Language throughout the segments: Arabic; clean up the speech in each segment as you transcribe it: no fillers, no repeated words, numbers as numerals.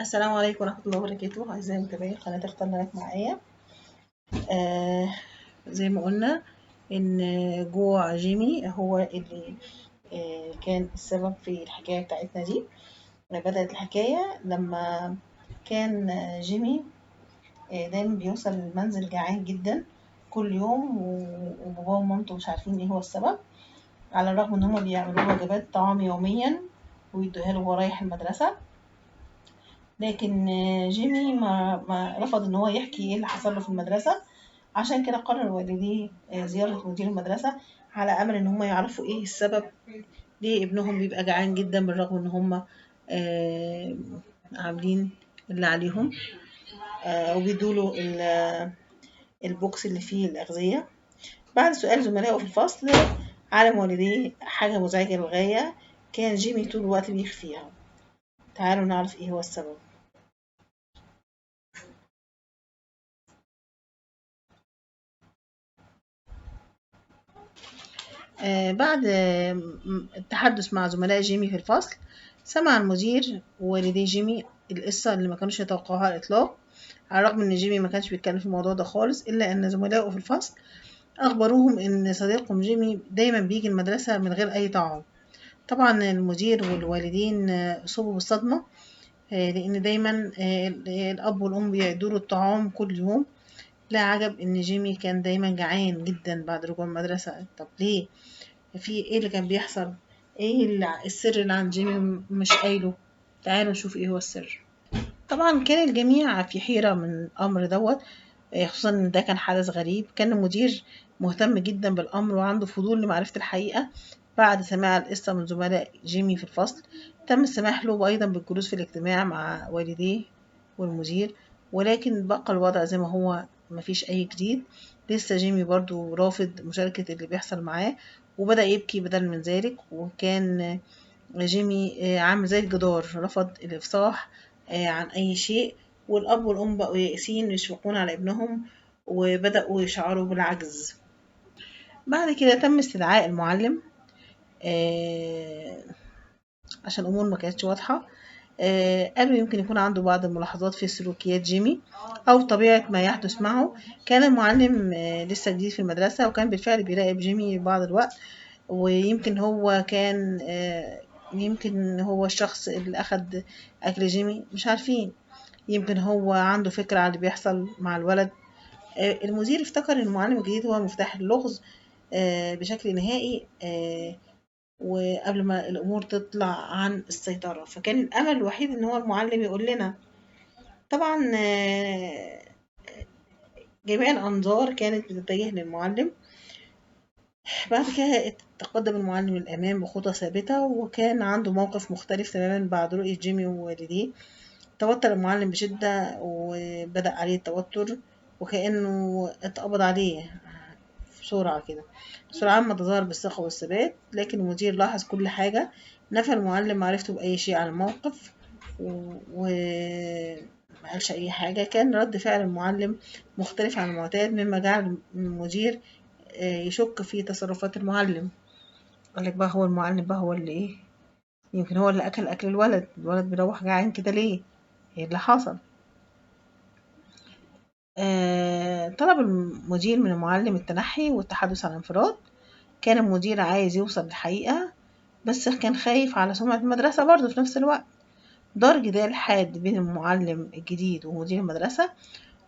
السلام عليكم ورحمة الله وبركاته. أعزائي متابعي قناة اختار لك معايا. آه زي ما قلنا إن جوع جيمي هو اللي كان السبب في الحكاية بتاعتنا دي. بدأت الحكاية لما كان جيمي دايما بيوصل المنزل جعان جدا كل يوم، وباباه ومامته مش عارفين ايه هو السبب، على الرغم ان هما بيعملوا له وجبات طعام يوميا ويدوها له وهو رايح المدرسة. لكن جيمي ما رفض ان هو يحكي ايه اللي حصل له في المدرسة. عشان كده قرر والديه زيارة مدير المدرسة على أمل إن هم يعرفوا إيه السبب ليه ابنهم بيبقى جعان جدا، بالرغم إن هم آه، عاملين اللي عليهم، وبيدوله البوكس اللي فيه الأغذية. بعد سؤال زملائه في الفصل علم والديه حاجة مزعجة للغاية كان جيمي طول الوقت بيخفيها. تعالوا نعرف إيه هو السبب. بعد التحدث مع زملاء جيمي في الفصل، سمع المدير ووالدي جيمي القصة اللي ما كانوش يتوقعوها على الإطلاق. على الرغم إن جيمي ما كانش بيتكلم في الموضوع ده خالص، إلا إن زملائه في الفصل أخبروهم إن صديقهم جيمي دايما بيجي المدرسة من غير أي طعام. طبعا المدير والوالدين أصيبوا بالصدمة، لأن دايما الأب والأم بيعدوا له الطعام كل يوم. لا عجب إن جيمي كان دايما جعان جدا بعد رجوع المدرسة. طب ليه؟ في ايه اللي كان بيحصل؟ ايه السر اللي عند جيمي مش قايله؟ تعالوا نشوف ايه هو السر. طبعا كان الجميع في حيرة من الأمر دوت، خصوصا ان ده كان حدث غريب. كان المدير مهتم جدا بالأمر وعنده فضول لمعرفة الحقيقة. بعد سماع القصة من زملاء جيمي في الفصل، تم السماح له أيضا بالجلوس في الاجتماع مع والديه والمدير، ولكن بقى الوضع زي ما هو، مفيش أي جديد. لسه جيمي برضو رافض مشاركة اللي بيحصل معاه، وبدأ يبكي بدل من ذلك. وكان جيمي عامل زي الجدار، رفض الإفصاح عن أي شيء. والأب والأم بقوا يائسين يشفقون على ابنهم، وبدأوا يشعروا بالعجز. بعد كده تم استدعاء المعلم، آه، عشان الأمور ما كانتش واضحة. قالوا يمكن يكون عنده بعض الملاحظات في سلوكيات جيمي أو طبيعة ما يحدث معه. كان المعلم لسه جديد في المدرسة، وكان بالفعل بيراقب جيمي بعض الوقت. ويمكن هو كان يمكن هو الشخص اللي أخد أكل جيمي، مش عارفين. يمكن هو عنده فكرة عن اللي بيحصل مع الولد. المدير افتكر إن المعلم الجديد هو مفتاح اللغز بشكل نهائي، وقبل ما الأمور تطلع عن السيطرة. فكان الأمل الوحيد إن هو المعلم يقول لنا. طبعا جميع الأنظار كانت بتتجه للمعلم. بعد كده تقدم المعلم للأمام بخطى ثابتة، وكان عنده موقف مختلف تماما بعد رؤية جيمي ووالديه. توتر المعلم بشدة وبدأ عليه التوتر، وكأنه اتقبض عليه بسرعة كده. سرعان ما تظاهر بالثقة والثبات، لكن المدير لاحظ كل حاجة. نفى المعلم معرفته بأي شيء عن الموقف، وما قالش أي حاجة. كان رد فعل المعلم مختلف عن المعتاد، مما جعل المدير يشك في تصرفات المعلم. قال لك بقى هو المعلم بقى هو اللي ايه، يمكن هو اللي أكل الولد بيروح جعان كده ليه؟ ايه اللي حصل؟ طلب المدير من المعلم التنحي والتحدث عن انفراد. كان المدير عايز يوصل للحقيقة، بس كان خايف على سمعة المدرسة برضه في نفس الوقت. دار جدال حاد بين المعلم الجديد ومدير المدرسة،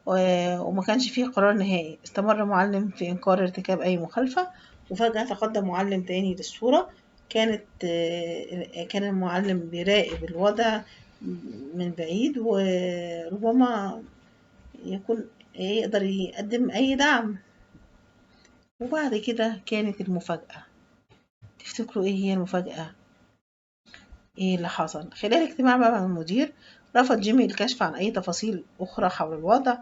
وما كانش فيه قرار نهائي. استمر المعلم في إنكار ارتكاب أي مخالفة، وفجأة تقدم معلم تاني للصورة. كان المعلم بيراقب الوضع من بعيد، وربما يكون يقدر يقدم أي دعم. وبعد كده كانت المفاجأة. تفتكروا إيه هي المفاجأة؟ إيه اللي حصل؟ خلال اجتماع مع المدير، رفض جيمي الكشف عن أي تفاصيل أخرى حول الوضع،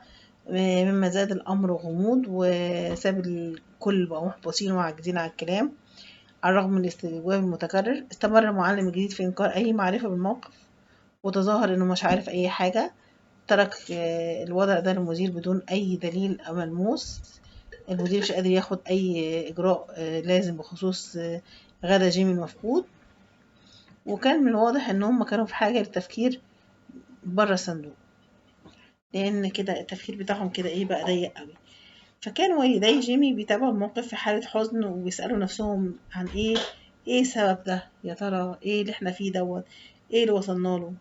مما زاد الأمر غموض وساب الكل بقوا محبطين وعاجزين عن الكلام. على الرغم من الاستجواب المتكرر، استمر المعلم الجديد في إنكار أي معرفة بالموقف، وتظاهر إنه مش عارف أي حاجة. ترك الوضع ده للمدير بدون أي دليل ملموس. المدير مش قادر ياخد أي إجراء لازم بخصوص غدا جيمي المفقود. وكان من الواضح إن هم كانوا في حاجة للتفكير بره الصندوق، لأن كده التفكير بتاعهم كده إيه بقى ضيق أوي. فكان والدي جيمي بيتابعوا الموقف في حالة حزن وبيسألوا نفسهم عن ايه سبب ده، يا ترى ايه اللي احنا فيه دوت، ايه اللي وصلنا له،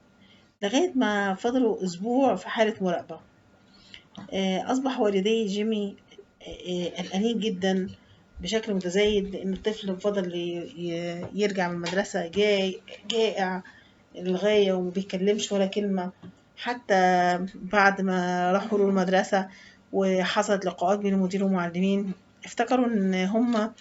لغاية ما فضلوا أسبوع في حالة مراقبة. أصبح والدي جيمي قلقانين جدا بشكل متزايد، لأن الطفل فضل يرجع من المدرسة جائع للغاية ومبيتكلمش ولا كلمة. حتى بعد ما راحوا له المدرسة وحصلت لقاءات بين المدير والمعلمين، افتكروا ان هم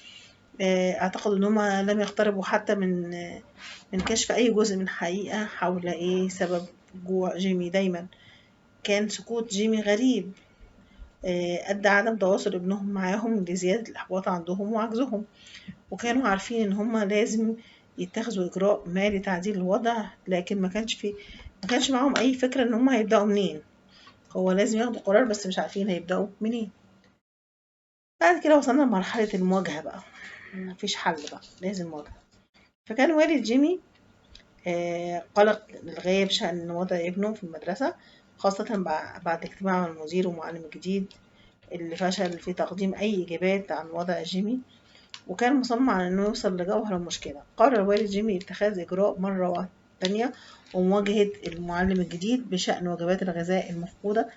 اعتقدوا ان هم لم يقتربوا حتى من كشف اي جزء من حقيقة حول ايه سبب جوع جيمي. دايما كان سكوت جيمي غريب، أدى عدم تواصل ابنهم معاهم لزيادة الإحباط عندهم وعجزهم، وكانوا عارفين إن هما لازم يتخذوا إجراء ما لتعديل الوضع، لكن ما كانش معاهم أي فكرة إن هما هيبدأوا منين. هو لازم ياخدوا قرار بس مش عارفين هيبدأوا منين. بعد كده وصلنا لمرحلة المواجهة بقى، مفيش حل بقى، لازم مواجهة. فكان والد جيمي قلق للغاية بشأن وضع ابنه في المدرسة، خاصة بعد اجتماع مع المدير والمعلم الجديد اللي فشل في تقديم أي إجابات عن وضع جيمي، وكان مصمم على إنه يوصل لجوهر المشكلة. قرر والد جيمي اتخاذ إجراء مرة تانية ومواجهة المعلم الجديد بشأن وجبات الغذاء المفقودة.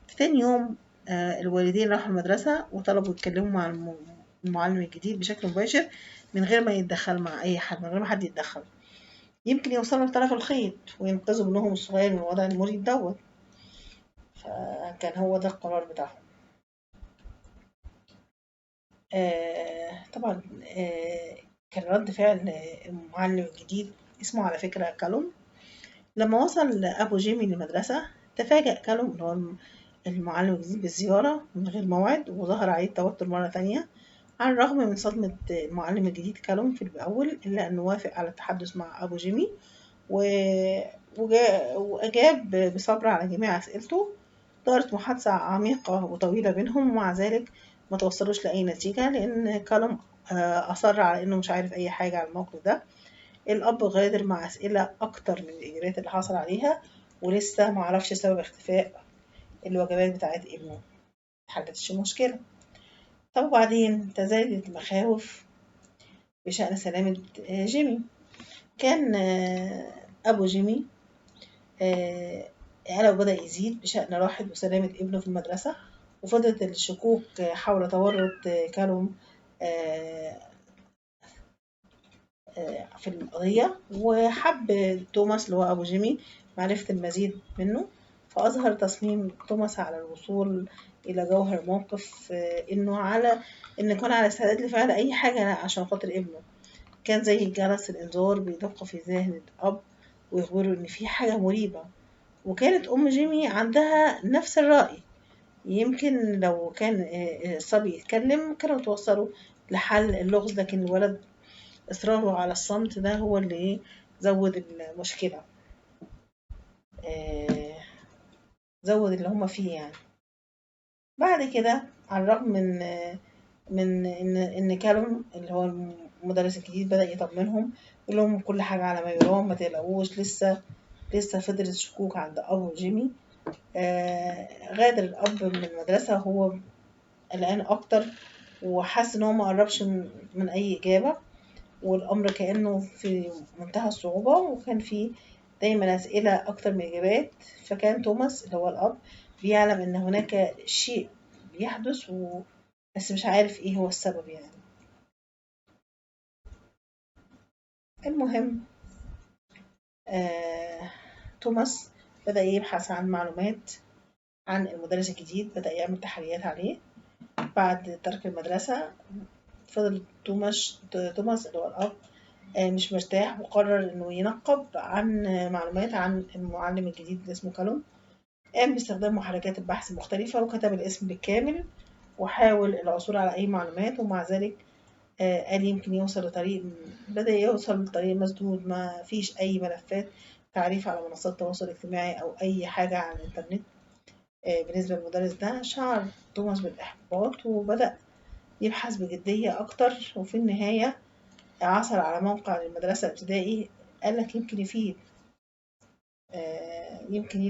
في تاني يوم الوالدين راحوا المدرسة وطلبوا يتكلموا مع المعلم الجديد بشكل مباشر، من غير ما يتدخل مع أي حد، من غير ما حد يتدخل، يمكن يوصلوا لطرف الخيط وينقذوا ابنهم الصغير من الوضع المريب دوت. فكان هو ده القرار بتاعهم. طبعا كان رد فعل المعلم الجديد، اسمه على فكرة كالوم. لما وصل أبو جيمي للمدرسة تفاجأ كالوم اللي هو المعلم الجديد بالزيارة من غير موعد، وظهر عليه التوتر مرة تانية. على الرغم من صدمة المعلم الجديد كالوم في الأول، إلا أنه وافق على التحدث مع أبو جيمي وأجاب بصبر على جميع أسئلته. دارت محادثة عميقة وطويلة بينهم، ومع ذلك ما توصلوش لأي نتيجة، لأن كالوم أصر على إنه مش عارف أي حاجة عن الموقف ده. الأب غادر مع أسئلة أكتر من الإجابات اللي حصل عليها، ولسه معرفش سبب اختفاء الوجبات بتاعت ابنه، محلتش المشكلة. طب وبعدين تزايدت المخاوف بشأن سلامة جيمي. كان أبو جيمي قلقه بدأ يزيد بشأن راحة وسلامة ابنه في المدرسة، وفضلت الشكوك حول تورط كالوم في القضية. وحب توماس اللي هو أبو جيمي معرفة المزيد منه، فأظهر تصميم توماس على الوصول إلى جوهر الموقف، إن يكون على استعداد لفعل أي حاجة عشان خاطر ابنه. كان زي جرس الإنذار بيدق في ذهن الأب ويخبره إن في حاجة مريبة. وكانت أم جيمي عندها نفس الرأي، يمكن لو كان الصبي يتكلم كانوا توصلوا لحل اللغز، لكن الولد إصراره على الصمت ده هو اللي زود المشكلة، زود اللي هما فيه يعني. بعد كده على الرغم من إن كالوم اللي هو المدرس الجديد بدأ يطمنهم، يقول لهم كل حاجة على ما يرام، ما تقلقوش، لسه فضلت الشكوك عند أبو جيمي. غادر الأب من المدرسة هو قلقان أكتر، وحس إن هو مقربش من أي إجابة، والأمر كأنه في منتهى الصعوبة، وكان فيه دايما أسئلة أكتر من إجابات. فكان توماس اللي هو الأب بيعلم إن هناك شيء بيحدث بس مش عارف إيه هو السبب يعني. المهم توماس بدأ يبحث عن معلومات عن المدرس الجديد، بدأ يعمل تحريات عليه. بعد ترك المدرسة فضل توماس اللي هو الأب مش مرتاح، وقرر إنه ينقب عن معلومات عن المعلم الجديد اللي اسمه كالوم. قام باستخدام محركات البحث المختلفة وكتب الاسم بالكامل، وحاول العثور على أي معلومات، ومع ذلك قال يمكن يوصل لطريق، بدأ يوصل لطريق مسدود، ما فيش أي ملفات تعريف على منصات التواصل الاجتماعي أو أي حاجة على الإنترنت. بالنسبة للمدرس ده شعر توماس بالإحباط، وبدأ يبحث بجدية أكتر، وفي النهاية عثر على موقع للمدرسة الابتدائي قال لك يمكن يفيد، يمكن